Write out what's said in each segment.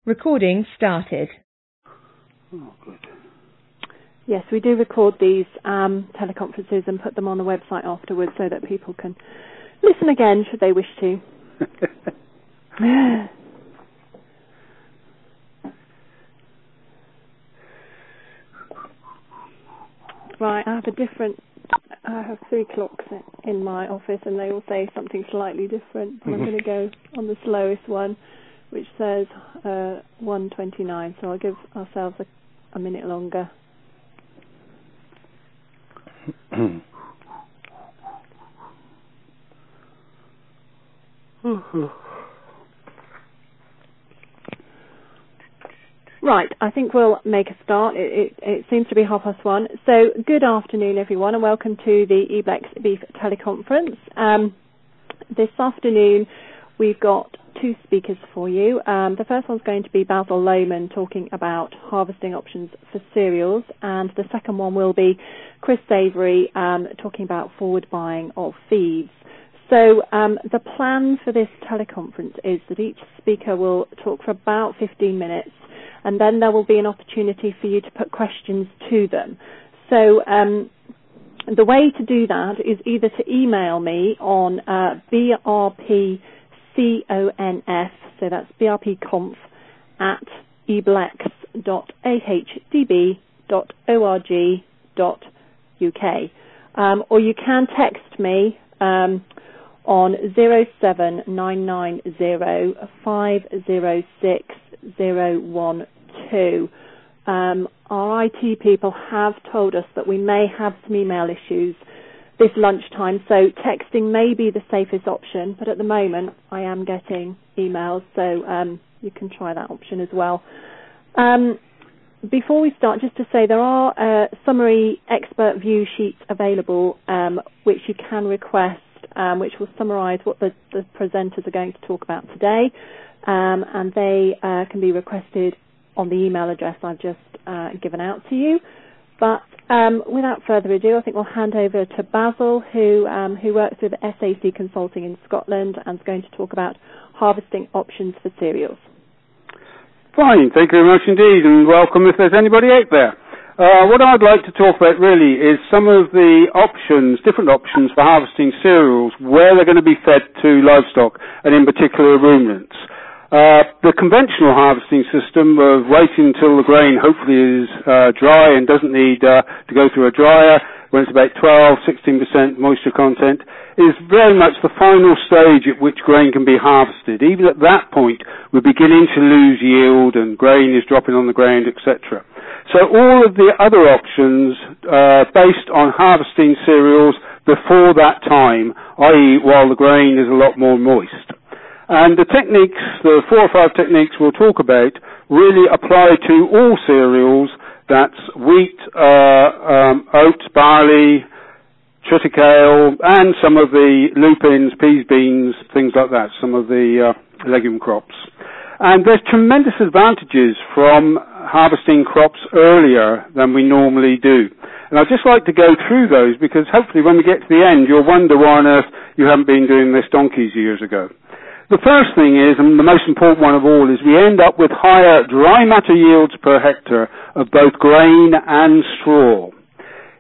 Recording started. Oh, good. Yes, we do record these teleconferences and put them on the website afterwards so that people can listen again should they wish to. Right, I have 3 clocks in my office and they all say something slightly different. And I'm going to go on the slowest one, which says 1:29, so I'll give ourselves a minute longer. Right, I think we'll make a start. It seems to be 1:30. So good afternoon, everyone, and welcome to the EBLEX Beef teleconference. This afternoon we've got 2 speakers for you. The first one's going to be Basil Lowman talking about harvesting options for cereals, and the second one will be Chris Savert talking about forward buying of feeds. So the plan for this teleconference is that each speaker will talk for about 15 minutes, and then there will be an opportunity for you to put questions to them. So the way to do that is either to email me on BRPCONF, so that's brpconf at eblex.ahdb.org.uk. Or you can text me on 07990506012. Our IT people have told us that we may have some email issues this lunchtime, so texting may be the safest option, but at the moment I am getting emails, so you can try that option as well. Before we start, just to say there are summary expert view sheets available which you can request, which will summarise what the presenters are going to talk about today, and they can be requested on the email address I've just given out to you. But without further ado, I think we'll hand over to Basil, who works with SAC Consulting in Scotland and is going to talk about harvesting options for cereals. Fine, thank you very much indeed, and welcome if there's anybody out there. What I'd like to talk about really is some of the options, different options for harvesting cereals, where they're going to be fed to livestock, and in particular ruminants. The conventional harvesting system of waiting until the grain hopefully is dry and doesn't need to go through a dryer when it's about 12-16% moisture content is very much the final stage at which grain can be harvested. Even at that point, we're beginning to lose yield and grain is dropping on the ground, etc. So all of the other options based on harvesting cereals before that time, i.e. while the grain is a lot more moist. And the techniques, the 4 or 5 techniques we'll talk about, really apply to all cereals. That's wheat, oats, barley, triticale, and some of the lupins, peas, beans, things like that, some of the legume crops. And there's tremendous advantages from harvesting crops earlier than we normally do. And I'd just like to go through those because hopefully when we get to the end, you'll wonder why on earth you haven't been doing this donkeys years ago. The first thing is, and the most important one of all, is we end up with higher dry matter yields per hectare of both grain and straw.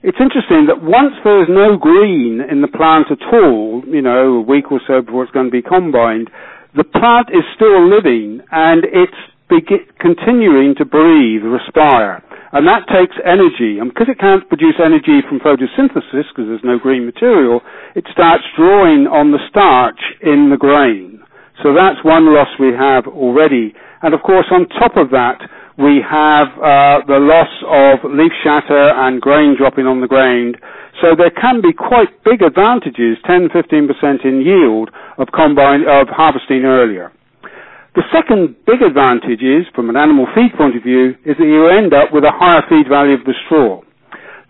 It's interesting that once there's no green in the plant at all, a week or so before it's going to be combined, the plant is still living and it's continuing to breathe, respire. And that takes energy. And because it can't produce energy from photosynthesis, because there's no green material, it starts drawing on the starch in the grain. So that's one loss we have already. And of course, on top of that, we have the loss of leaf shatter and grain dropping on the ground. So there can be quite big advantages, 10-15% in yield of harvesting earlier. The second big advantage is, from an animal feed point of view, is that you end up with a higher feed value of the straw.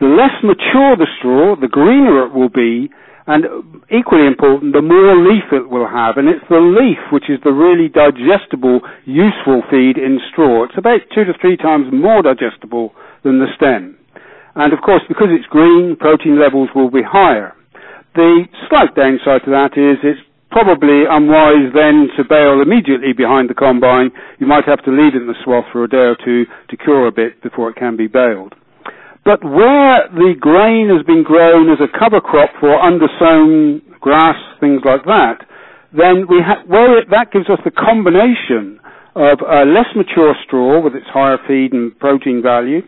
The less mature the straw, the greener it will be, and equally important, the more leaf it will have. And it's the leaf which is the really digestible, useful feed in straw. It's about 2 to 3 times more digestible than the stem. And of course, because it's green, protein levels will be higher. The slight downside to that is it's probably unwise then to bale immediately behind the combine. You might have to leave it in the swath for a day or two to cure a bit before it can be baled. But where the grain has been grown as a cover crop for undersown grass, things like that, then that gives us the combination of a less mature straw with its higher feed and protein value,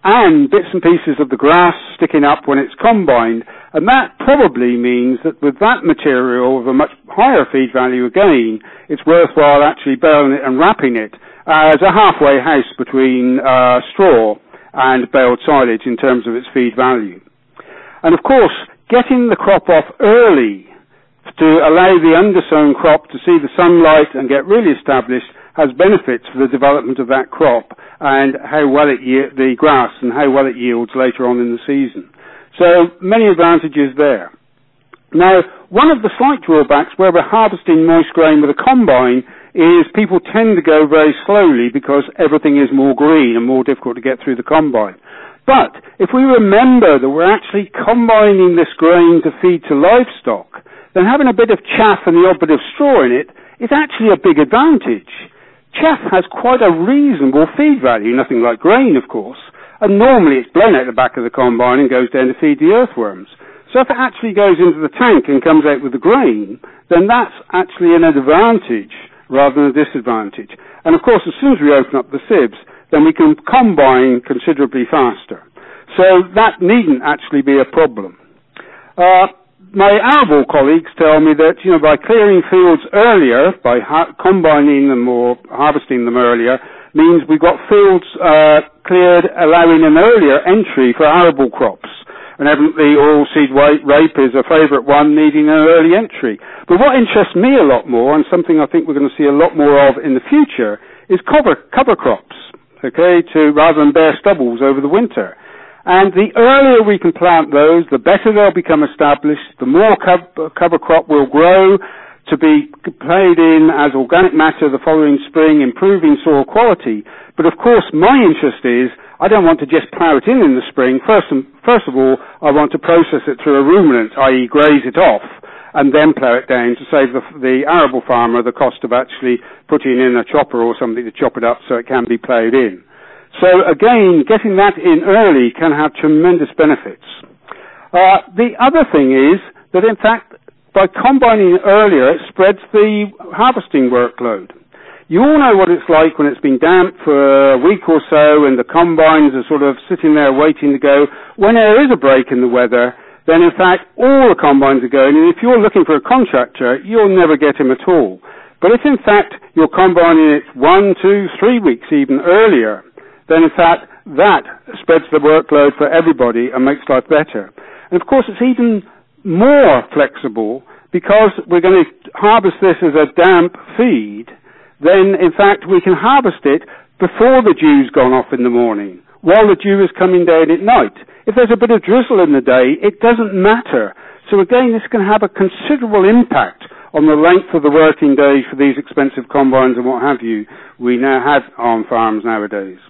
and bits and pieces of the grass sticking up when it's combined. And that probably means that with that material of a much higher feed value again, it's worthwhile actually baling it and wrapping it as a halfway house between straw and baled silage in terms of its feed value. And of course, getting the crop off early to allow the undersown crop to see the sunlight and get really established has benefits for the development of that crop and how well the grass and how well it yields later on in the season. So many advantages there. Now, one of the slight drawbacks where we're harvesting moist grain with a combine is people tend to go very slowly because everything is more green and more difficult to get through the combine. But if we remember that we're actually combining this grain to feed to livestock, then having a bit of chaff and the odd bit of straw in it is actually a big advantage. Chaff has quite a reasonable feed value, nothing like grain, of course, and normally it's blown out the back of the combine and goes down to feed the earthworms. So if it actually goes into the tank and comes out with the grain, then that's actually an advantage rather than a disadvantage. And of course, as soon as we open up the sieves, then we can combine considerably faster. So that needn't actually be a problem. My arable colleagues tell me that, by clearing fields earlier, by combining them or harvesting them earlier, means we've got fields cleared allowing an earlier entry for arable crops. And evidently oilseed rape is a favourite one needing an early entry. But what interests me a lot more, and something I think we're going to see a lot more of in the future, is cover crops, rather than bare stubbles over the winter. And the earlier we can plant those, the better they'll become established, the more cover crop will grow to be played in as organic matter the following spring, improving soil quality. But of course, my interest is, I don't want to just plough it in the spring. First of all, I want to process it through a ruminant, i.e. graze it off, and then plough it down to save the arable farmer the cost of actually putting in a chopper or something to chop it up so it can be ploughed in. So again, getting that in early can have tremendous benefits. The other thing is that in fact, by combining earlier, it spreads the harvesting workload. You all know what it's like when it's been damp for a week or so and the combines are sort of sitting there waiting to go. When there is a break in the weather, then in fact all the combines are going, and if you're looking for a contractor, you'll never get him at all. But if in fact you're combining it 1, 2, 3 weeks even earlier, then in fact that spreads the workload for everybody and makes life better. And of course it's even more flexible because we're going to harvest this as a damp feed. Then, in fact, we can harvest it before the dew's gone off in the morning, while the dew is coming down at night. If there's a bit of drizzle in the day, it doesn't matter. So again, this can have a considerable impact on the length of the working days for these expensive combines and what have you we now have on farms nowadays.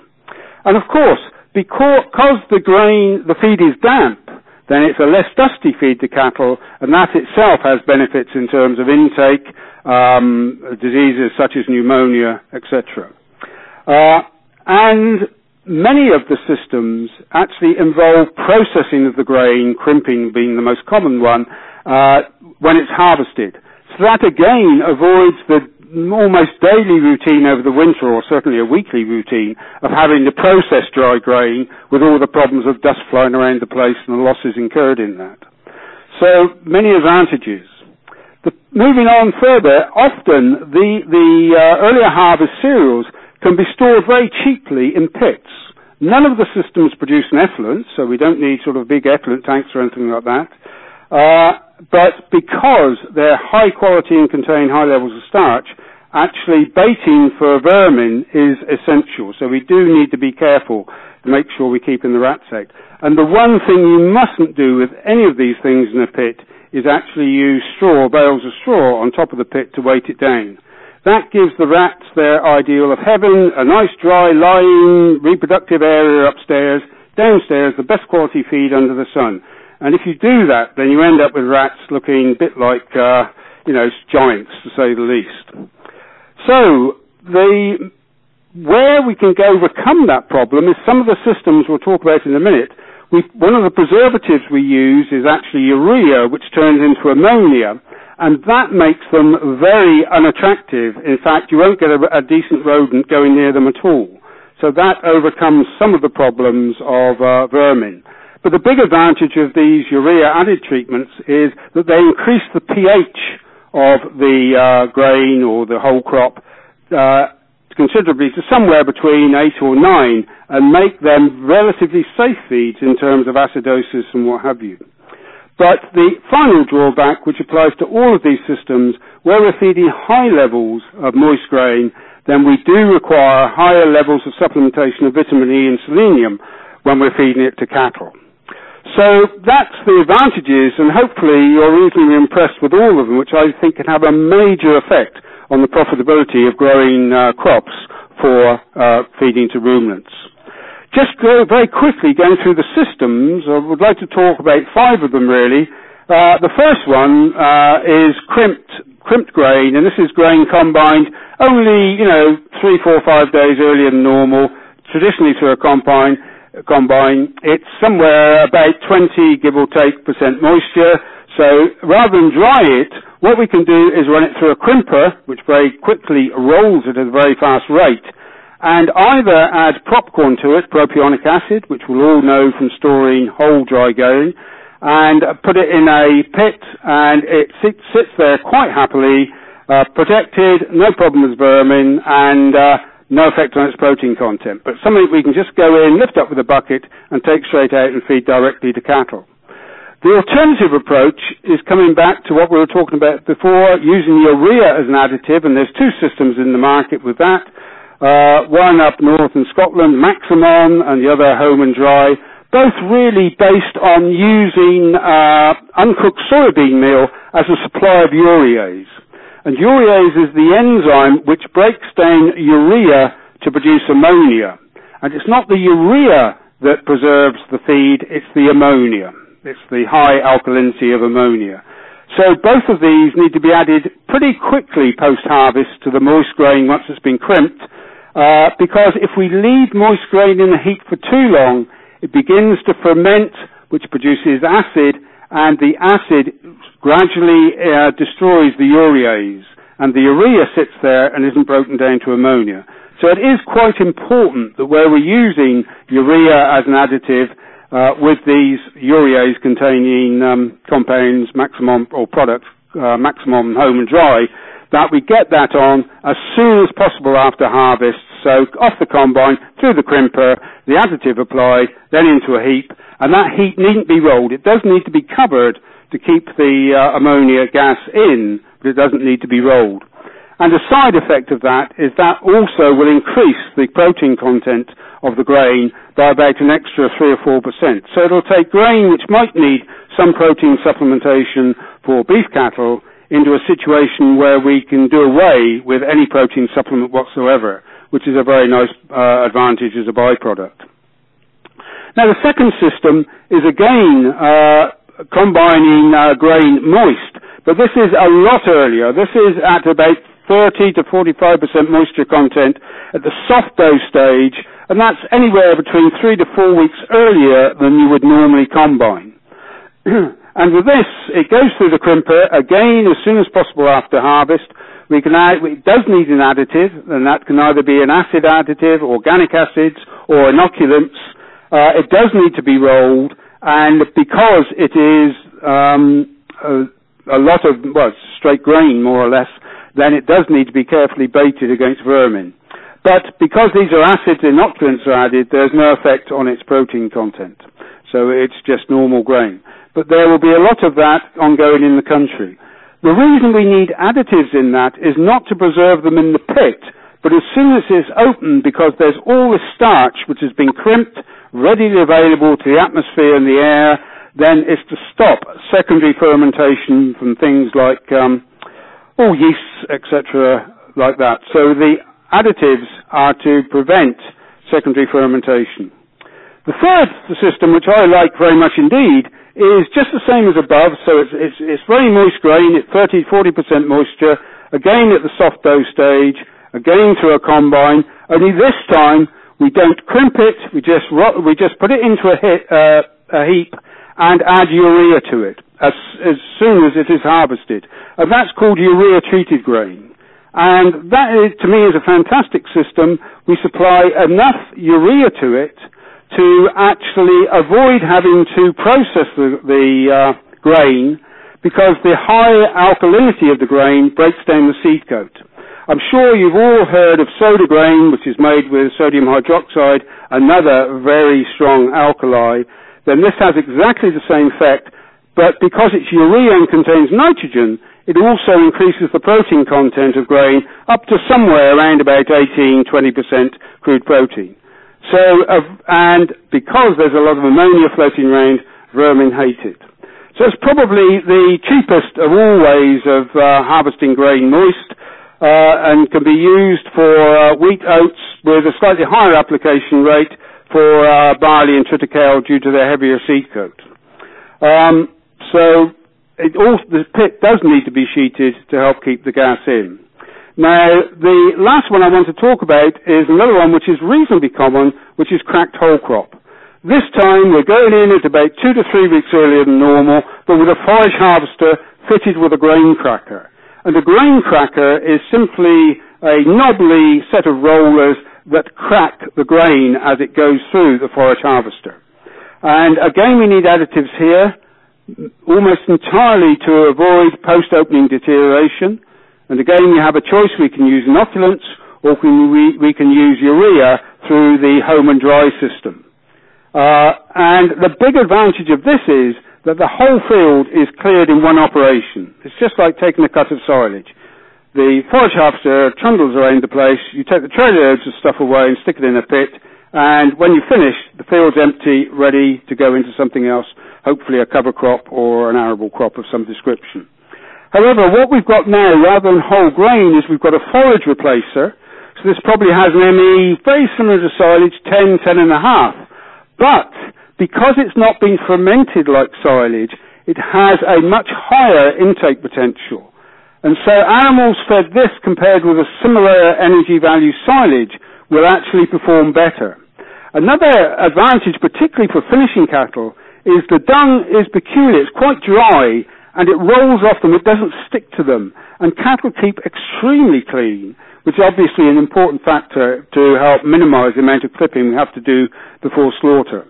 And of course, because the feed is damp, then it's a less dusty feed to cattle, and that itself has benefits in terms of intake, diseases such as pneumonia, etc. And many of the systems actually involve processing of the grain, crimping being the most common one, when it's harvested. So that again avoids the almost daily routine over the winter, or certainly a weekly routine, of having to process dry grain with all the problems of dust flying around the place and the losses incurred in that. So many advantages. Moving on further, often the earlier harvest cereals can be stored very cheaply in pits. None of the systems produce an effluent, so we don't need sort of big effluent tanks or anything like that. But because they're high quality and contain high levels of starch, actually baiting for vermin is essential. So we do need to be careful to make sure we're keeping the rats out. And the one thing you mustn't do with any of these things in a pit is actually use bales of straw on top of the pit to weight it down. That gives the rats their ideal of heaven, a nice dry lying reproductive area upstairs, downstairs the best quality feed under the sun. And if you do that, then you end up with rats looking a bit like, giants, to say the least. So where we can go overcome that problem is some of the systems we'll talk about in a minute. One of the preservatives we use is actually urea, which turns into ammonia, and that makes them very unattractive. In fact, you won't get a decent rodent going near them at all. So that overcomes some of the problems of vermin. But the big advantage of these urea-added treatments is that they increase the pH of the grain or the whole crop considerably to somewhere between 8 or 9 and make them relatively safe feeds in terms of acidosis and what have you. But the final drawback, which applies to all of these systems, where we're feeding high levels of moist grain, then we do require higher levels of supplementation of vitamin E and selenium when we're feeding it to cattle. So that's the advantages, and hopefully you're reasonably impressed with all of them, which I think can have a major effect on the profitability of growing crops for feeding to ruminants. Just very quickly going through the systems, I would like to talk about 5 of them really. The first one is crimped grain, and this is grain combined only 3, 4, 5 days earlier than normal, traditionally through a combine. It's somewhere about 20, give or take, % moisture. So rather than dry it, what we can do is run it through a crimper, which very quickly rolls it at a very fast rate, and either add popcorn to it, propionic acid, which we'll all know from storing whole dry grain, and put it in a pit, and it sits there quite happily, protected, no problem with vermin, and no effect on its protein content. But something we can just go in, lift up with a bucket, and take straight out and feed directly to cattle. The alternative approach is coming back to what we were talking about before, using urea as an additive, and there's 2 systems in the market with that. One up north in Scotland, Maximon, and the other Home and Dry, both really based on using uncooked soybean meal as a supply of urease. And urease is the enzyme which breaks down urea to produce ammonia. And it's not the urea that preserves the feed, it's the ammonia. It's the high alkalinity of ammonia. So both of these need to be added pretty quickly post-harvest to the moist grain once it's been crimped, because if we leave moist grain in the heat for too long, it begins to ferment, which produces acid, and the acid gradually destroys the urease, and the urea sits there and isn't broken down to ammonia. So it is quite important that where we're using urea as an additive, with these urease containing compounds, Maximum or products, Maximum Home and Dry, that we get that on as soon as possible after harvest. So off the combine, through the crimper, the additive applied, then into a heap, and that heap needn't be rolled. It does need to be covered to keep the ammonia gas in, but it doesn't need to be rolled. And a side effect of that is that also will increase the protein content of the grain by about an extra 3 or 4%. So it'll take grain which might need some protein supplementation for beef cattle into a situation where we can do away with any protein supplement whatsoever, which is a very nice advantage as a byproduct. Now the second system is again combining grain moist, but this is a lot earlier. This is at about 30 to 45% moisture content at the soft dough stage, and that's anywhere between 3 to 4 weeks earlier than you would normally combine. And with this, it goes through the crimper, again, as soon as possible after harvest. It does need an additive, and that can either be an acid additive, organic acids, or inoculants. It does need to be rolled, and because it is a lot of, straight grain, more or less, then it does need to be carefully baited against vermin. But because these are acids, inoculants are added, there's no effect on its protein content. So it's just normal grain. But there will be a lot of that ongoing in the country. The reason we need additives in that is not to preserve them in the pit, but as soon as it's open, because there's all this starch which has been crimped, readily available to the atmosphere and the air, then it's to stop secondary fermentation from things like yeasts, etc., like that. So the additives are to prevent secondary fermentation. The third system, which I like very much indeed, is just the same as above, so it's very moist grain at 30-40% moisture, again at the soft dough stage, again through a combine, only this time we don't crimp it, we just put it into a heap and add urea to it as soon as it is harvested. And that's called urea-treated grain. And that, to me, is a fantastic system. We supply enough urea to it to actually avoid having to process the grain, because the high alkalinity of the grain breaks down the seed coat. I'm sure you've all heard of soda grain, which is made with sodium hydroxide, another very strong alkali. Then this has exactly the same effect, but because it's urea and contains nitrogen, it also increases the protein content of grain up to somewhere around about 18-20% crude protein. So, and because there's a lot of ammonia floating around, vermin hate it. So it's probably the cheapest of all ways of harvesting grain moist, and can be used for wheat, oats, with a slightly higher application rate for barley and triticale due to their heavier seed coat. So the pit does need to be sheeted to help keep the gas in. Now, the last one I want to talk about is another one which is reasonably common, which is cracked whole crop. This time we're going in at about 2 to 3 weeks earlier than normal, but with a forage harvester fitted with a grain cracker. And a grain cracker is simply a knobbly set of rollers that crack the grain as it goes through the forage harvester. And again, we need additives here, almost entirely to avoid post-opening deterioration. And again, you have a choice. We can use inoculants, or we can use urea through the home and dry system. And the big advantage of this is that the whole field is cleared in one operation. It's just like taking a cut of silage. The forage harvester trundles around the place, you take the trailer loads of stuff away and stick it in a pit, and when you finish, the field's empty, ready to go into something else, hopefully a cover crop or an arable crop of some description. However, what we've got now, rather than whole grain, is we've got a forage replacer. So this probably has an ME very similar to silage, 10, 10.5. But because it's not been fermented like silage, it has a much higher intake potential. And so animals fed this compared with a similar energy value silage will actually perform better. Another advantage, particularly for finishing cattle, is the dung is peculiar. It's quite dry, and it rolls off them. It doesn't stick to them. And cattle keep extremely clean, which is obviously an important factor to help minimize the amount of clipping we have to do before slaughter.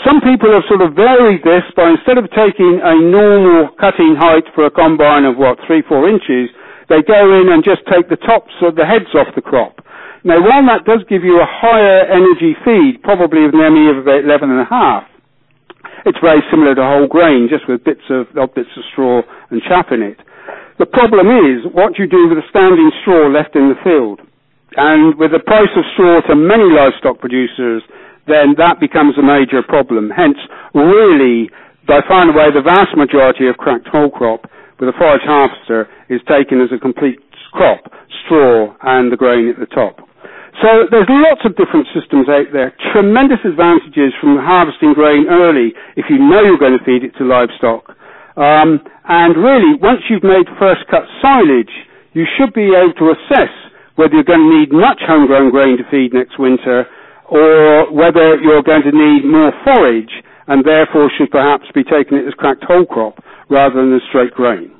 Some people have sort of varied this by, instead of taking a normal cutting height for a combine of, 3-4 inches, they go in and just take the tops of the heads off the crop. Now, while that does give you a higher energy feed, probably with an ME of about 11.5, it's very similar to whole grain, just with bits of straw and chaff in it. The problem is what you do with the standing straw left in the field. And with the price of straw to many livestock producers, then that becomes a major problem. Hence, really, by far and away, the vast majority of cracked whole crop with a forage harvester is taken as a complete crop, straw and the grain at the top. So there's lots of different systems out there, tremendous advantages from harvesting grain early if you know you're going to feed it to livestock. And really, once you've made first cut silage, you should be able to assess whether you're going to need much homegrown grain to feed next winter, or whether you're going to need more forage and therefore should perhaps be taking it as cracked whole crop rather than as straight grain.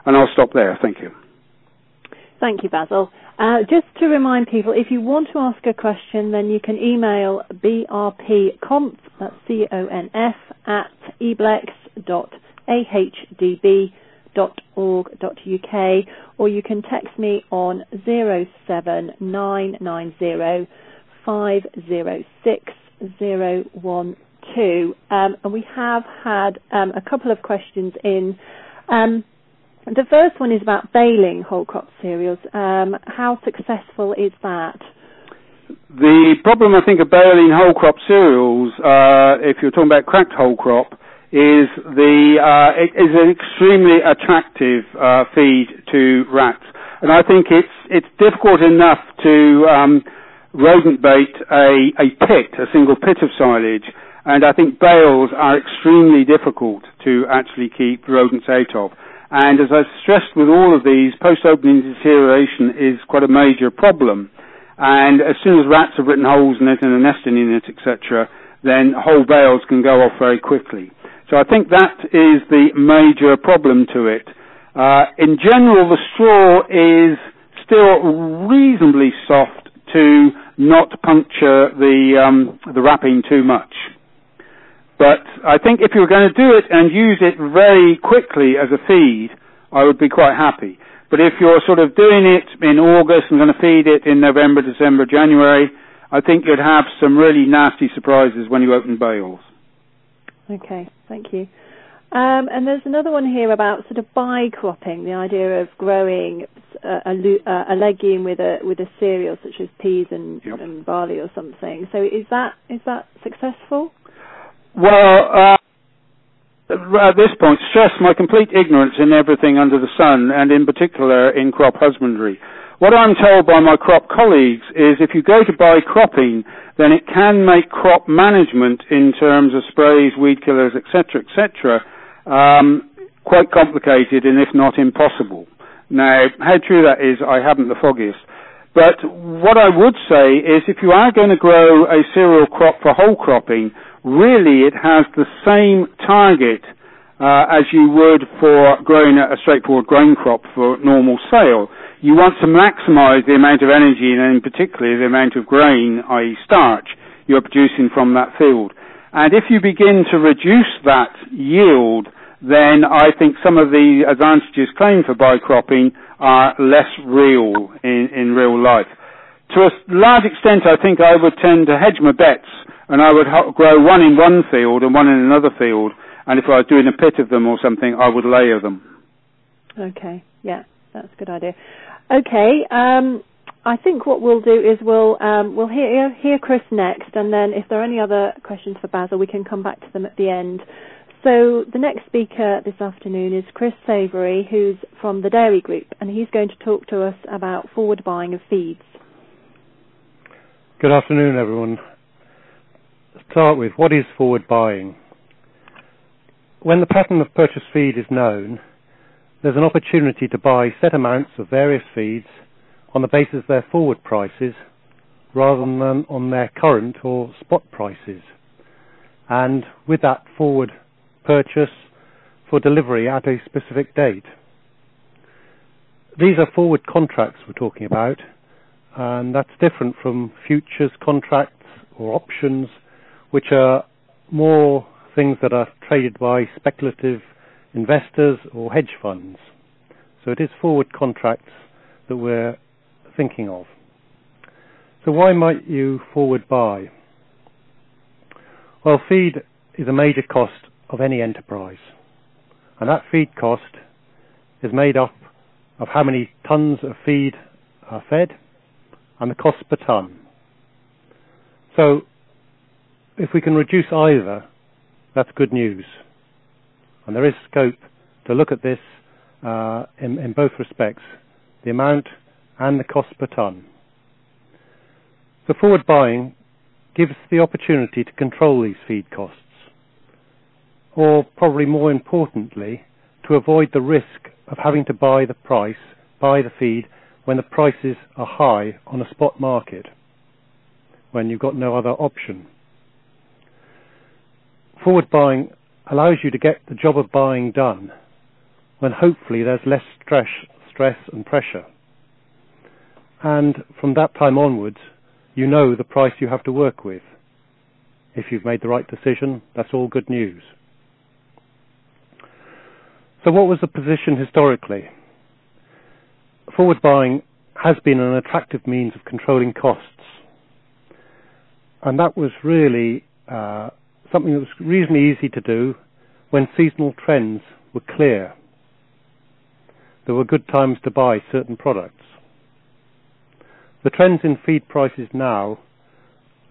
And I'll stop there. Thank you. Thank you, Basil. Just to remind people, if you want to ask a question, then you can email brpconf, that's CONF, at eblex.ahdb.org.uk, or you can text me on 07990 506 012. And we have had a couple of questions in. The first one is about baling whole crop cereals. How successful is that? The problem, I think, of baling whole crop cereals, if you're talking about cracked whole crop, is it is an extremely attractive feed to rats. And I think it's difficult enough to rodent bait a single pit of silage, And I think bales are extremely difficult to actually keep rodents out of. And as I've stressed with all of these, post-opening deterioration is quite a major problem. And as soon as rats have written holes in it and are nesting in it, etc., then whole bales can go off very quickly. So I think that is the major problem to it. In general, the straw is still reasonably soft to not puncture the wrapping too much. But I think if you were going to do it and use it very quickly as a feed, I would be quite happy. But if you're sort of doing it in August and going to feed it in November, December, January, I think you'd have some really nasty surprises when you open bales. Okay, thank you. And there's another one here about sort of bi-cropping, the idea of growing a legume with a cereal such as peas and barley or something. So is that successful? Well, at this point, stress my complete ignorance in everything under the sun, and in particular in crop husbandry. What I'm told by my crop colleagues is if you go to bi-cropping, then it can make crop management in terms of sprays, weed killers, etc., quite complicated and if not impossible. Now, how true that is, I haven't the foggiest. But what I would say is if you are going to grow a cereal crop for whole cropping, really it has the same target as you would for growing a straightforward grain crop for normal sale. You want to maximize the amount of energy and in particular the amount of grain, i.e. starch, you're producing from that field. And if you begin to reduce that yield, then I think some of the advantages claimed for bi-cropping are less real in real life. To a large extent, I think I would tend to hedge my bets, and I would grow one in one field and one in another field, and if I was doing a pit of them or something, I would layer them. Okay, yeah, that's a good idea. Okay, I think what we'll do is we'll hear Chris next, and then if there are any other questions for Basil, we can come back to them at the end. So the next speaker this afternoon is Chris Savert, who's from the Dairy Group, and he's going to talk to us about forward buying of feeds. Good afternoon, everyone. Let's start with what is forward buying. When the pattern of purchase feed is known, there's an opportunity to buy set amounts of various feeds on the basis of their forward prices rather than on their current or spot prices, and with that forward purchase for delivery at a specific date. These are forward contracts we're talking about, and that's different from futures contracts or options, which are more things that are traded by speculative investors or hedge funds. So it is forward contracts that we're thinking of. So why might you forward buy? Well, feed is a major cost of any enterprise, and that feed cost is made up of how many tons of feed are fed and the cost per ton. So if we can reduce either, that's good news. And there is scope to look at this in both respects, the amount and the cost per ton. So forward buying gives the opportunity to control these feed costs, or probably more importantly, to avoid the risk of having to buy the feed when the prices are high on a spot market, when you've got no other option. Forward buying allows you to get the job of buying done when hopefully there's less stress and pressure. And from that time onwards, you know the price you have to work with. If you've made the right decision, that's all good news. So what was the position historically? Forward buying has been an attractive means of controlling costs. And that was really something that was reasonably easy to do when seasonal trends were clear. There were good times to buy certain products. The trends in feed prices now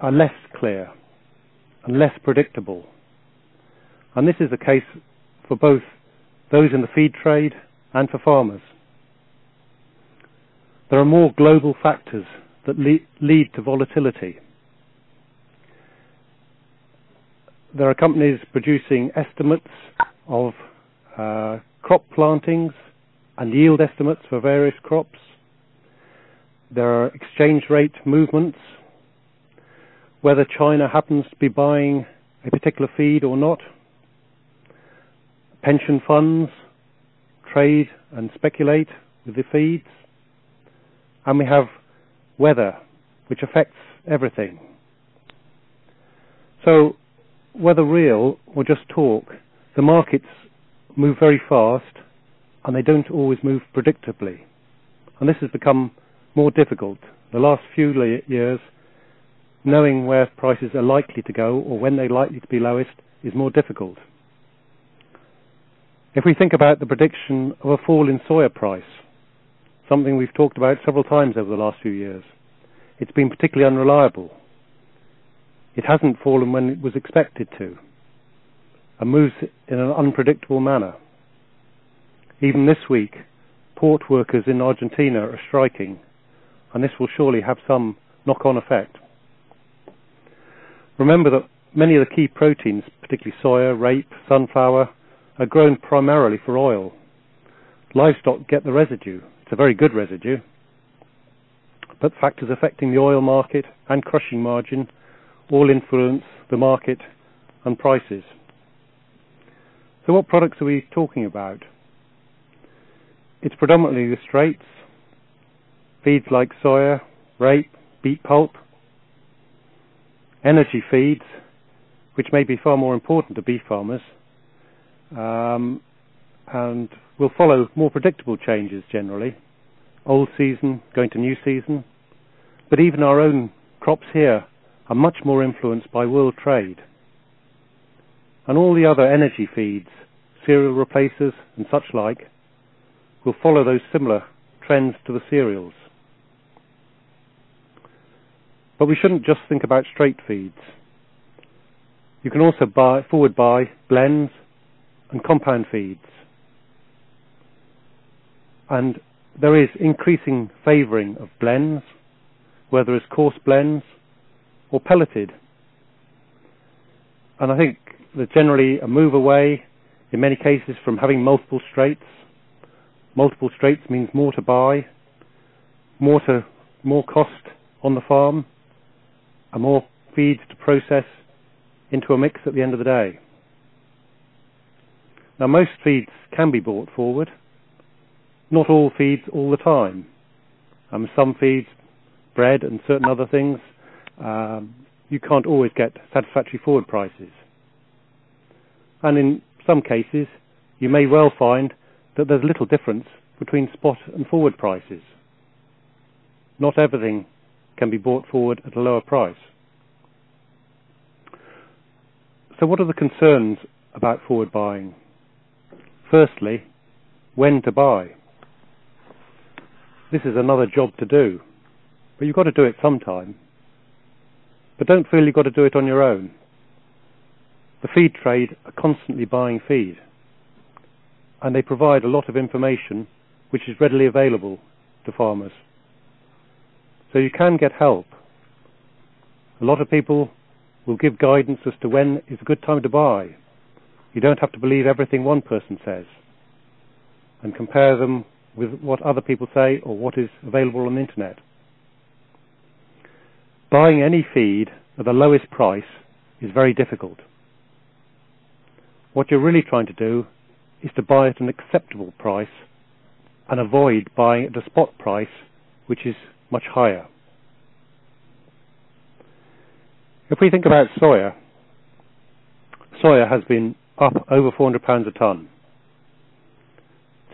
are less clear and less predictable. And this is the case for both those in the feed trade and for farmers. There are more global factors that lead to volatility. there are companies producing estimates of crop plantings and yield estimates for various crops. There are exchange rate movements, whether China happens to be buying a particular feed or not. Pension funds trade and speculate with the feeds. And we have weather, which affects everything. So, whether real or just talk, the markets move very fast and they don't always move predictably. And this has become more difficult. The last few years, knowing where prices are likely to go or when they're likely to be lowest is more difficult. If we think about the prediction of a fall in soya price, something we've talked about several times over the last few years, it's been particularly unreliable. It hasn't fallen when it was expected to, and moves in an unpredictable manner. Even this week, port workers in Argentina are striking, and this will surely have some knock-on effect. Remember that many of the key proteins, particularly soya, rape, sunflower, are grown primarily for oil. Livestock get the residue. It's a very good residue. But factors affecting the oil market and crushing margin all influence the market and prices. So what products are we talking about? It's predominantly the straights, feeds like soya, rape, beet pulp, energy feeds, which may be far more important to beef farmers, and will follow more predictable changes generally, old season going to new season, but even our own crops here are much more influenced by world trade. And all the other energy feeds, cereal replacers and such like, will follow those similar trends to the cereals. But we shouldn't just think about straight feeds. You can also forward buy blends and compound feeds. And there is increasing favouring of blends, whether it's coarse blends or pelleted. And I think there's generally a move away, in many cases, from having multiple straights. Multiple straights means more to buy, more cost on the farm, and more feeds to process into a mix at the end of the day. Now, most feeds can be bought forward. Not all feeds all the time. Some feeds, bread and certain other things, you can't always get satisfactory forward prices. And in some cases, you may well find that there's little difference between spot and forward prices. Not everything can be bought forward at a lower price. So what are the concerns about forward buying? Firstly, when to buy. This is another job to do, but you've got to do it sometime. But don't feel you've got to do it on your own. The feed trade are constantly buying feed, and they provide a lot of information which is readily available to farmers. So you can get help. A lot of people will give guidance as to when is a good time to buy. You don't have to believe everything one person says, and compare them with what other people say or what is available on the internet. Buying any feed at the lowest price is very difficult. What you're really trying to do is to buy at an acceptable price and avoid buying at a spot price which is much higher. If we think about soya, soya has been up over £400 a tonne.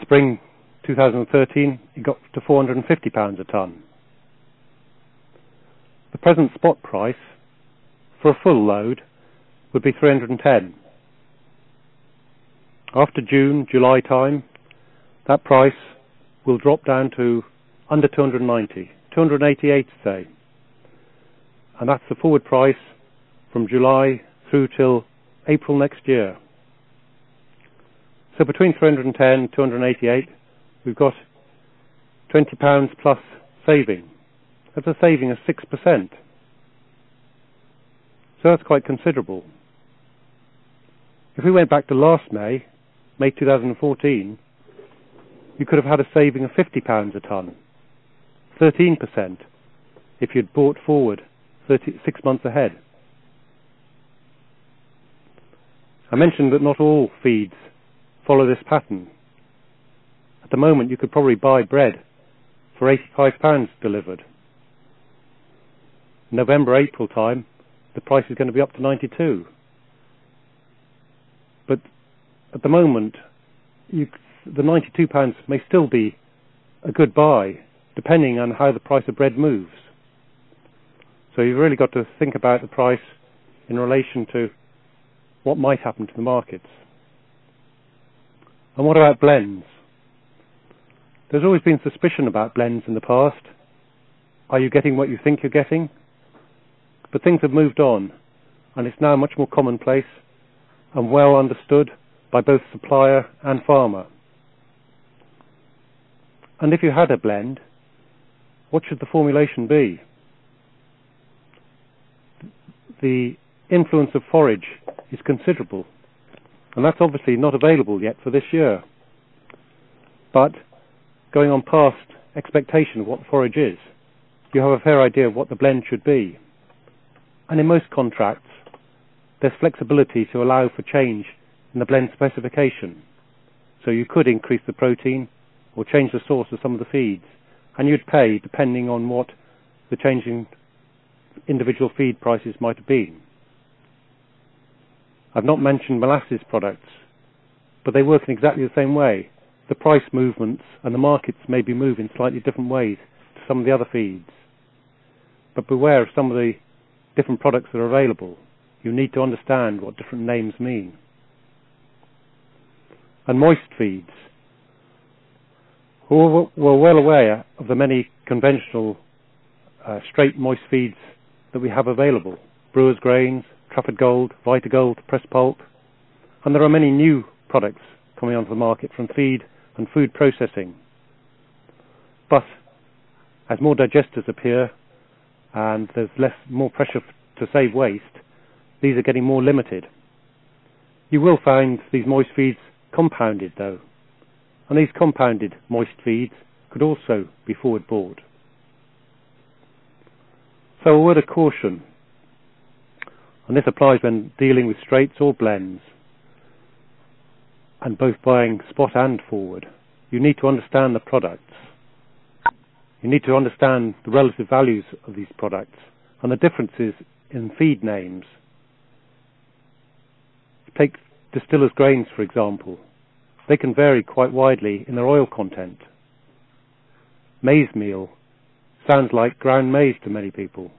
Spring 2013, it got to £450 a tonne. The present spot price for a full load would be 310. After June, July time, that price will drop down to under 290, 288 say. And that's the forward price from July through till April next year. So between 310 and 288, we've got £20 plus saving. That's a saving of 6%. So that's quite considerable. If we went back to last May 2014, you could have had a saving of £50 a tonne, 13%, if you'd bought forward 6 months ahead. I mentioned that not all feeds follow this pattern. At the moment, you could probably buy bread for £85 delivered. November, April time, the price is going to be up to 92. But at the moment, the £92 may still be a good buy, depending on how the price of bread moves. So you've really got to think about the price in relation to what might happen to the markets. And what about blends? There's always been suspicion about blends in the past. Are you getting what you think you're getting? But things have moved on, and it's now much more commonplace and well understood by both supplier and farmer. And if you had a blend, what should the formulation be? The influence of forage is considerable, and that's obviously not available yet for this year. But going on past expectation of what the forage is, you have a fair idea of what the blend should be. And in most contracts, there's flexibility to allow for change in the blend specification. So you could increase the protein or change the source of some of the feeds, and you'd pay depending on what the changing individual feed prices might have been. I've not mentioned molasses products, but they work in exactly the same way. The price movements and the markets may be moving slightly different ways to some of the other feeds. But beware of some of the different products that are available. You need to understand what different names mean. And moist feeds. We're well aware of the many conventional straight moist feeds that we have available. Brewer's grains, Trafford Gold, Vita Gold, Press Pulp. And there are many new products coming onto the market from feed and food processing. But as more digesters appear and there's more pressure to save waste, these are getting more limited. You will find these moist feeds compounded though, and these compounded moist feeds could also be forward bought. So a word of caution, and this applies when dealing with straights or blends, and both buying spot and forward. You need to understand the products. You need to understand the relative values of these products and the differences in feed names. Take distillers' grains, for example. They can vary quite widely in their oil content. Maize meal sounds like ground maize to many people,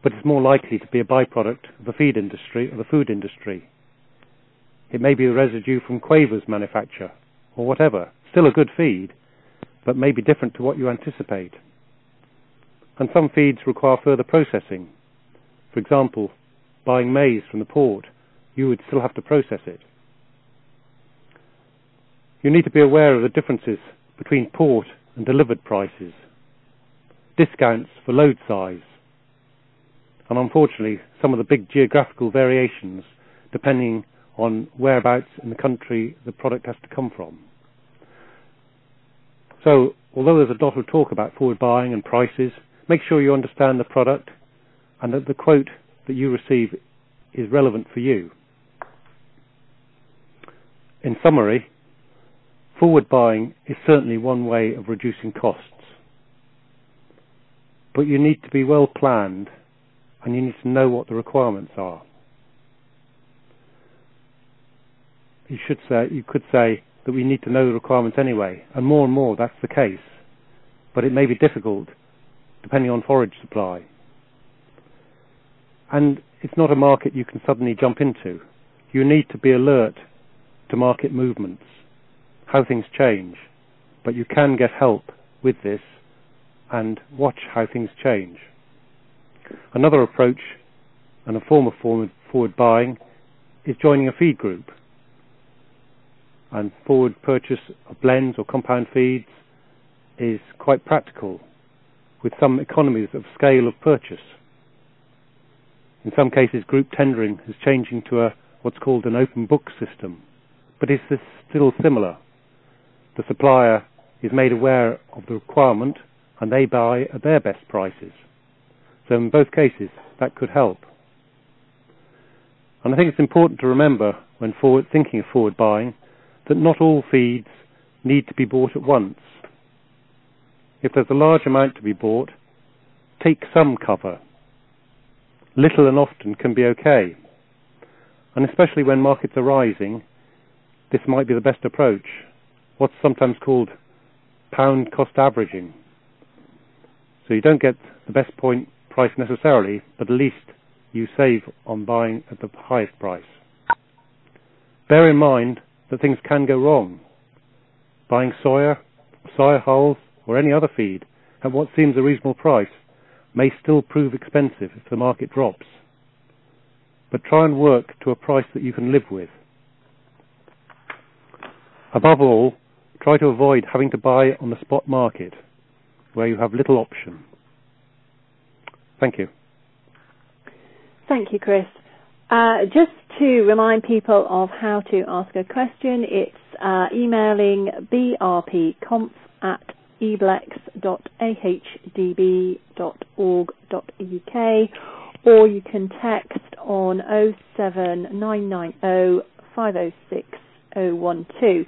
but it's more likely to be a byproduct of the feed industry or the food industry. It may be a residue from Quaver's manufacture or whatever. Still a good feed, but may be different to what you anticipate. And some feeds require further processing. For example, buying maize from the port, you would still have to process it. You need to be aware of the differences between port and delivered prices, discounts for load size, and unfortunately some of the big geographical variations depending on whereabouts in the country the product has to come from. So, although there's a lot of talk about forward buying and prices, make sure you understand the product and that the quote that you receive is relevant for you. In summary, forward buying is certainly one way of reducing costs. But you need to be well planned and you need to know what the requirements are. You could say that we need to know the requirements anyway, and more that's the case. But it may be difficult depending on forage supply. And it's not a market you can suddenly jump into. You need to be alert to market movements, how things change. But you can get help with this and watch how things change. Another approach and a form of forward buying is joining a feed group. And forward purchase of blends or compound feeds is quite practical, with some economies of scale of purchase. In some cases, group tendering is changing to a what's called an open book system, but is this still similar? The supplier is made aware of the requirement and they buy at their best prices. So in both cases, that could help. And I think it's important to remember when thinking of forward buying that not all feeds need to be bought at once. If there's a large amount to be bought, take some cover. Little and often can be okay. And especially when markets are rising, this might be the best approach, what's sometimes called pound cost averaging. So you don't get the best price necessarily, but at least you save on buying at the highest price. Bear in mind that things can go wrong. Buying soya hulls, or any other feed at what seems a reasonable price may still prove expensive if the market drops. But try and work to a price that you can live with. Above all, try to avoid having to buy on the spot market, where you have little option. Thank you. Thank you, Chris. Just to remind people of how to ask a question, it's emailing brp@eblex.ahdb.org.uk, or you can text on 07990 506 012.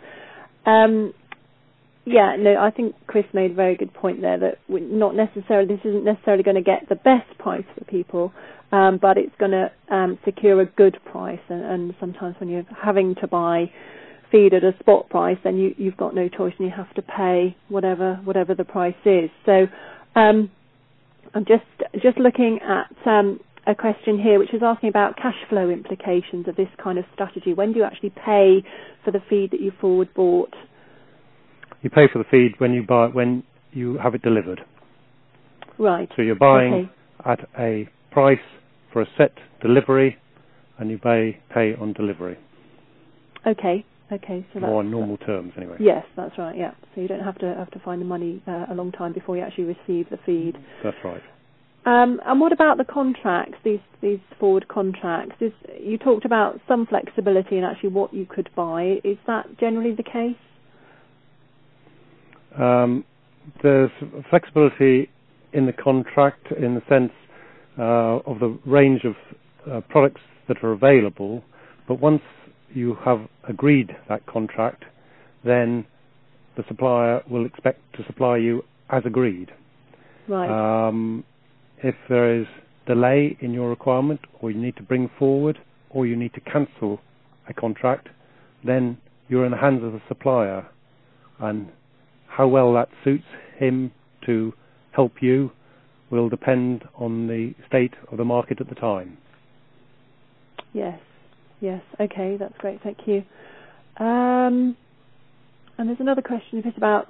I think Chris made a very good point there that this isn't necessarily going to get the best price for people, but it's going to secure a good price. And sometimes when you're having to buy feed at a spot price, then you've got no choice and you have to pay whatever the price is. So I'm just looking at a question here which is asking about cash flow implications of this kind of strategy. When do you actually pay for the feed that you forward bought? You pay for the feed when you have it delivered. Right. So you're buying at a price for a set delivery, and you pay on delivery. Okay. So that's more on normal terms, anyway. Yes, that's right. Yeah. So you don't have to find the money a long time before you actually receive the feed. That's right. And what about the contracts? These forward contracts. You talked about some flexibility in actually what you could buy. Is that generally the case? There's flexibility in the contract in the sense of the range of products that are available, but once you have agreed that contract, then the supplier will expect to supply you as agreed. Right. If there is delay in your requirement, or you need to bring forward, or you need to cancel a contract, then you're in the hands of the supplier, and how well that suits him to help you will depend on the state of the market at the time. Yes. Okay, that's great. Thank you. And there's another question just about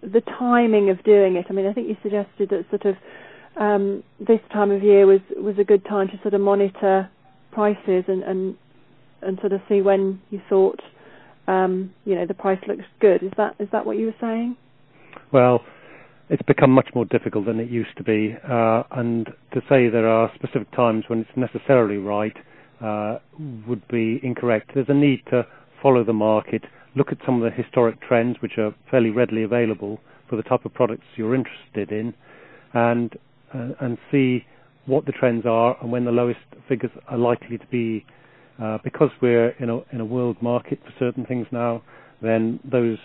the timing of doing it. I mean, I think you suggested that sort of this time of year was a good time to sort of monitor prices and sort of see when you thought the price looks good. Is that what you were saying? Well, it's become much more difficult than it used to be, and to say there are specific times when it's necessarily right would be incorrect. There's a need to follow the market, look at some of the historic trends which are fairly readily available for the type of products you're interested in, and see what the trends are and when the lowest figures are likely to be. Because we're in a world market for certain things now, then those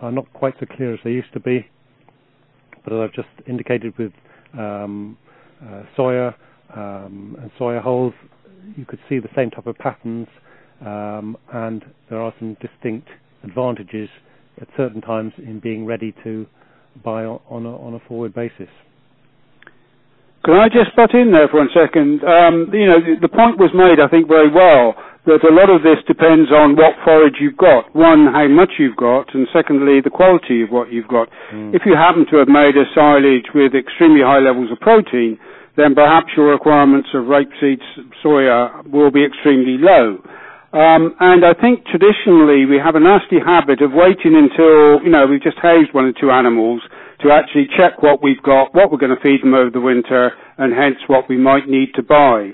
are not quite so clear as they used to be. But as I've just indicated with soya and soya hulls, you could see the same type of patterns, and there are some distinct advantages at certain times in being ready to buy on a forward basis. Can I just butt in there for 1 second? The point was made, I think, very well, that a lot of this depends on what forage you've got. One, how much you've got, and secondly, the quality of what you've got. If you happen to have made a silage with extremely high levels of protein, then perhaps your requirements of rapeseed soya will be extremely low. And I think traditionally we have a nasty habit of waiting until, we've just hazed 1 or 2 animals to actually check what we've got, what we're going to feed them over the winter, and hence what we might need to buy.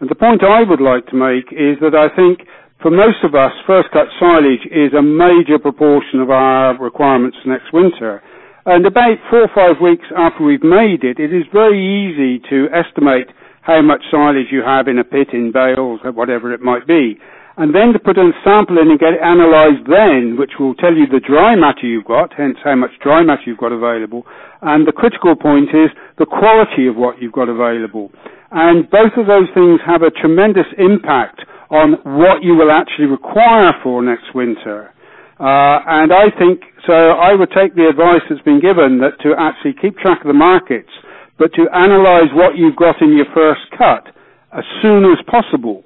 And the point I would like to make is that I think for most of us, first cut silage is a major proportion of our requirements next winter. And about 4 or 5 weeks after we've made it, it is very easy to estimate how much silage you have in a pit, in bales, whatever it might be. And then to put a sample in and get it analysed then, which will tell you the dry matter you've got, hence how much dry matter you've got available. And the critical point is the quality of what you've got available. And both of those things have a tremendous impact on what you will actually require for next winter. And I think, so I would take the advice that's been given that to actually keep track of the markets, but to analyse what you've got in your first cut as soon as possible,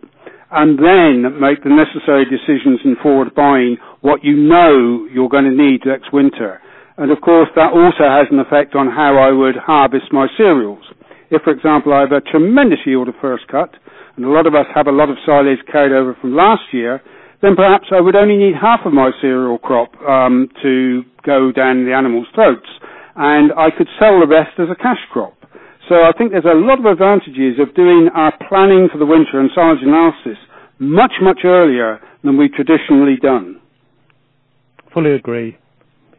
and then make the necessary decisions in forward buying what you know you're going to need next winter. And of course that also has an effect on how I would harvest my cereals. If, for example, I have a tremendous yield of first cut, and a lot of us have a lot of silage carried over from last year, then perhaps I would only need half of my cereal crop to go down the animals' throats, and I could sell the rest as a cash crop. So I think there's a lot of advantages of doing our planning for the winter and silage analysis much, much earlier than we've traditionally done. Fully agree.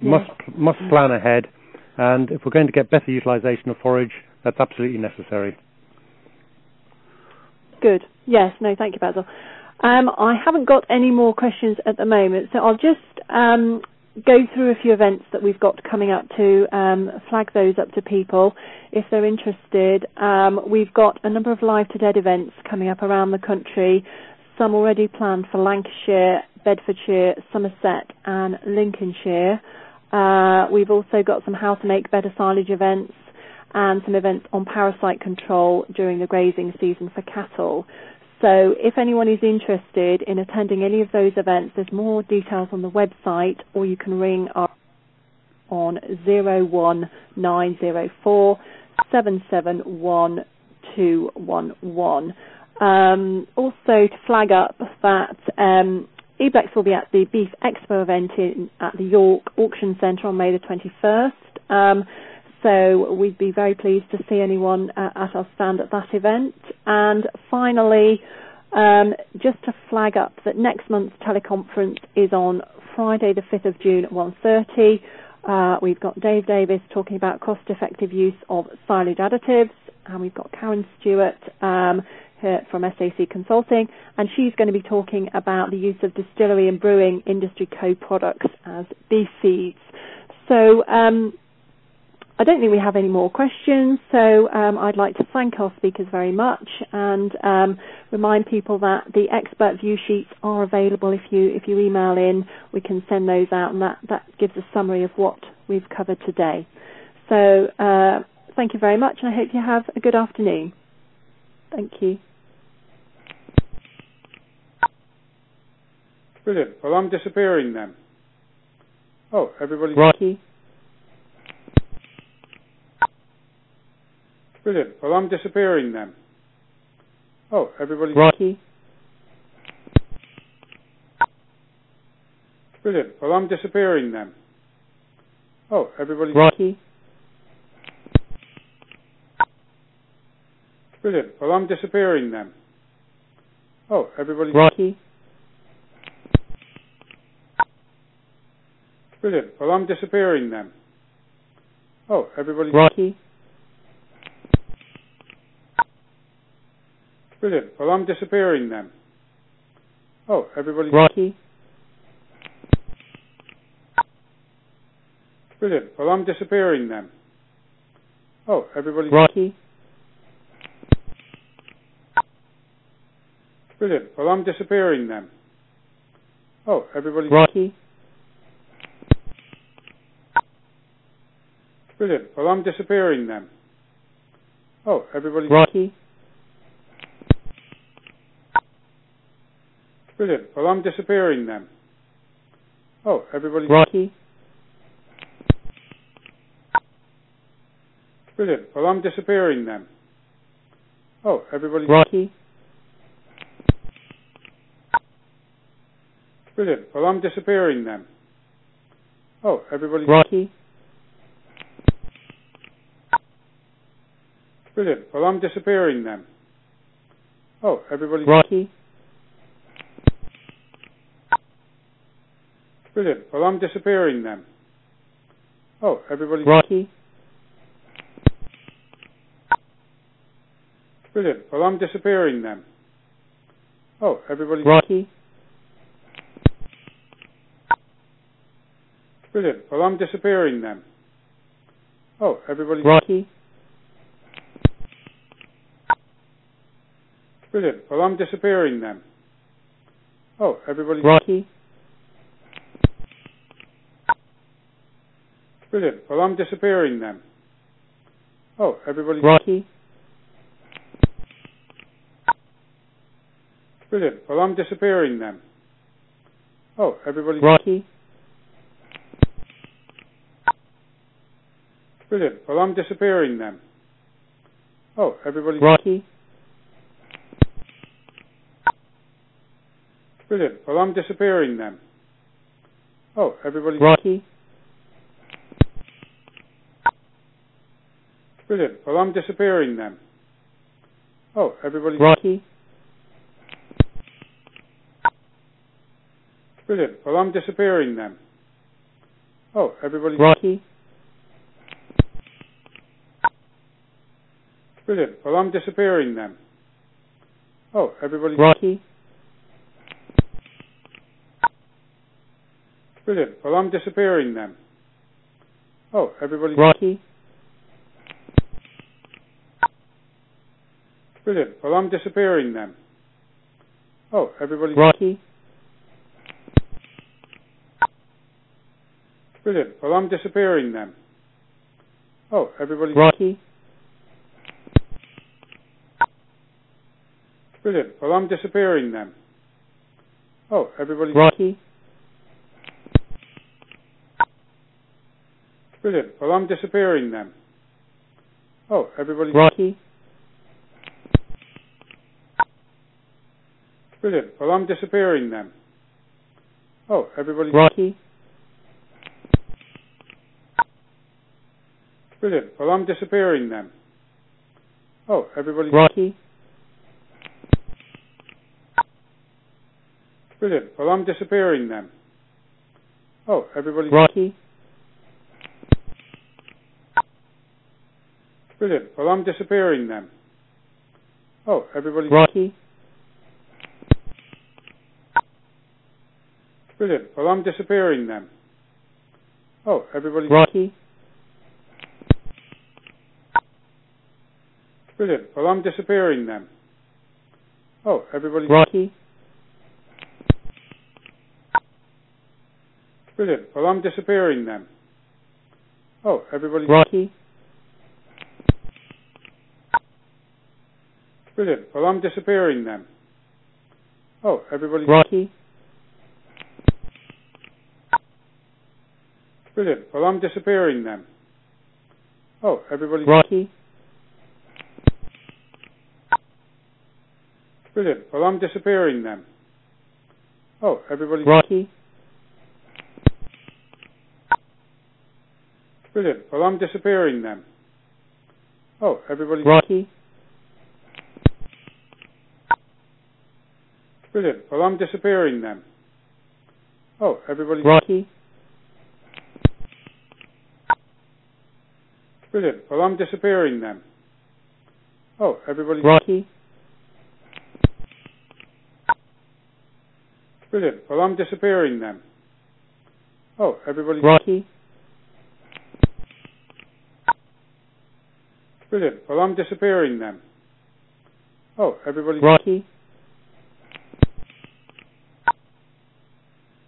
Yes. Must plan ahead, and if we're going to get better utilisation of forage, that's absolutely necessary. Good. Yes. No, thank you, Basil. I haven't got any more questions at the moment, so I'll just go through a few events that we've got coming up to flag those up to people if they're interested. We've got a number of Live to Dead events coming up around the country, some already planned for Lancashire, Bedfordshire, Somerset and Lincolnshire. We've also got some how to make better silage events and some events on parasite control during the grazing season for cattle. So if anyone is interested in attending any of those events, there's more details on the website, or you can ring up on 01904 771 211. Also to flag up that EBLEX will be at the Beef Expo event at the York Auction Centre on May the 21st. So we'd be very pleased to see anyone at our stand at that event. And finally, just to flag up that next month's teleconference is on Friday the 5th of June at 1:30. We've got Dave Davis talking about cost-effective use of silage additives, and we've got Karen Stewart here from SAC Consulting, and she's going to be talking about the use of distillery and brewing industry co-products as beef feeds. So I don't think we have any more questions, so I'd like to thank our speakers very much and remind people that the expert view sheets are available. If you email in, we can send those out, and that gives a summary of what we've covered today. So thank you very much, and I hope you have a good afternoon. Thank you. Brilliant. Well, I'm disappearing then. Oh, everybody's... Right. Thank you. Brilliant. Well, I'm disappearing then. Oh, everybody's... Right. Thank you. Brilliant. Well, I'm disappearing then. Oh, everybody's... Right. Thank you. Brilliant. Well, I'm disappearing then. Oh, everybody's... Right. Thank you. Brilliant. Well, I'm disappearing then. Oh, everybody's... Right. Thank you. Brilliant. Well, I'm disappearing then. Oh, everybody's... Right. Thank you. Brilliant. Well, I'm disappearing then. Oh, everybody's... Right. Thank you. Brilliant. Well, I'm disappearing then. Oh, everybody's... Right. Thank you. Brilliant. Well, I'm disappearing then. Oh, everybody's... Right. Thank you. Brilliant. Well, I'm disappearing then. Oh, everybody's... Right. Thank you. Brilliant. Well, I'm disappearing then. Oh, everybody's... Right. Thank you. Brilliant. Well, I'm disappearing then. Oh, everybody's... Right. Thank you. Brilliant. Well, I'm disappearing then. Oh, everybody's right. Brilliant. Well, I'm disappearing then. Oh, everybody's right. Brilliant. Well, I'm disappearing then. Oh, everybody's right. Brilliant. Well, I'm disappearing then. Oh, everybody's right. Brilliant. Well, I'm disappearing then. Oh, everybody's right. Brilliant. Well, I'm disappearing then. Oh, everybody's right. Brilliant. Well, I'm disappearing then. Oh, everybody's right. Brilliant. Well, I'm disappearing then. Oh, everybody's right. Brilliant. Well, I'm disappearing then. Oh, everybody's right. Brilliant. Well, I'm disappearing then. Oh, everybody's right. Brilliant. Well, I'm disappearing then. Oh, everybody's right. Brilliant. Well, I'm disappearing then. Oh, everybody's right. Brilliant. Well, I'm disappearing then. Oh, everybody's right. Brilliant. Well, I'm disappearing then. Oh, everybody's right. Brilliant. Well, I'm disappearing then. Oh, everybody's right. Brilliant. Well, I'm disappearing then. Oh, everybody's right. Brilliant. Well, I'm disappearing then. Oh, everybody's right. Brilliant. Well, I'm disappearing then. Oh, everybody's right. Brilliant. Well, I'm disappearing then. Oh, everybody's right. Brilliant. Well, I'm disappearing then. Oh, everybody's right. Brilliant. Well, I'm disappearing then. Oh, everybody's right. Brilliant. Well, I'm disappearing then. Oh, everybody's right. Brilliant. Well, I'm disappearing then. Oh, everybody's right. Brilliant. Well, I'm disappearing then. Oh, everybody's right. Brilliant. Well, I'm disappearing then. Oh, everybody's right. Brilliant. Well, I'm disappearing then. Oh, everybody's right. Brilliant. Well, I'm disappearing then. Oh, everybody's right. Brilliant. Well, I'm disappearing then. Oh, everybody's right. Brilliant. Well, I'm disappearing then. Oh, everybody's right. Brilliant. Well, I'm disappearing then. Oh, everybody's right. Brilliant. Well, I'm disappearing then. Oh, everybody's right. Brilliant. Well, I'm disappearing then. Oh, everybody's right.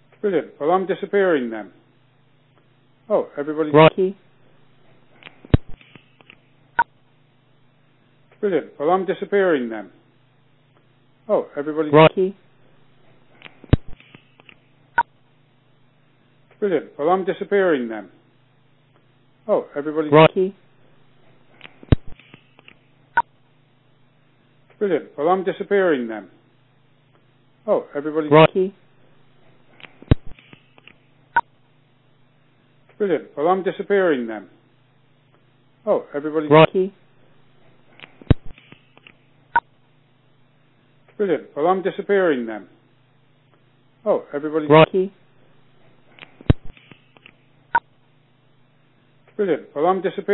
Brilliant. Well, I'm disappearing then. Oh, everybody's right. Brilliant. Well, I'm disappearing then. Oh, everybody's right. Brilliant. Well, I'm disappearing then. Oh, everybody's right. Brilliant. Well, I'm disappearing then. Oh, everybody's right. Brilliant. Well, I'm disappearing then. Oh, everybody's right. Brilliant. Well, I'm disappearing then. Oh, everybody's... Right. Thank you. Brilliant. Well, I'm disappearing.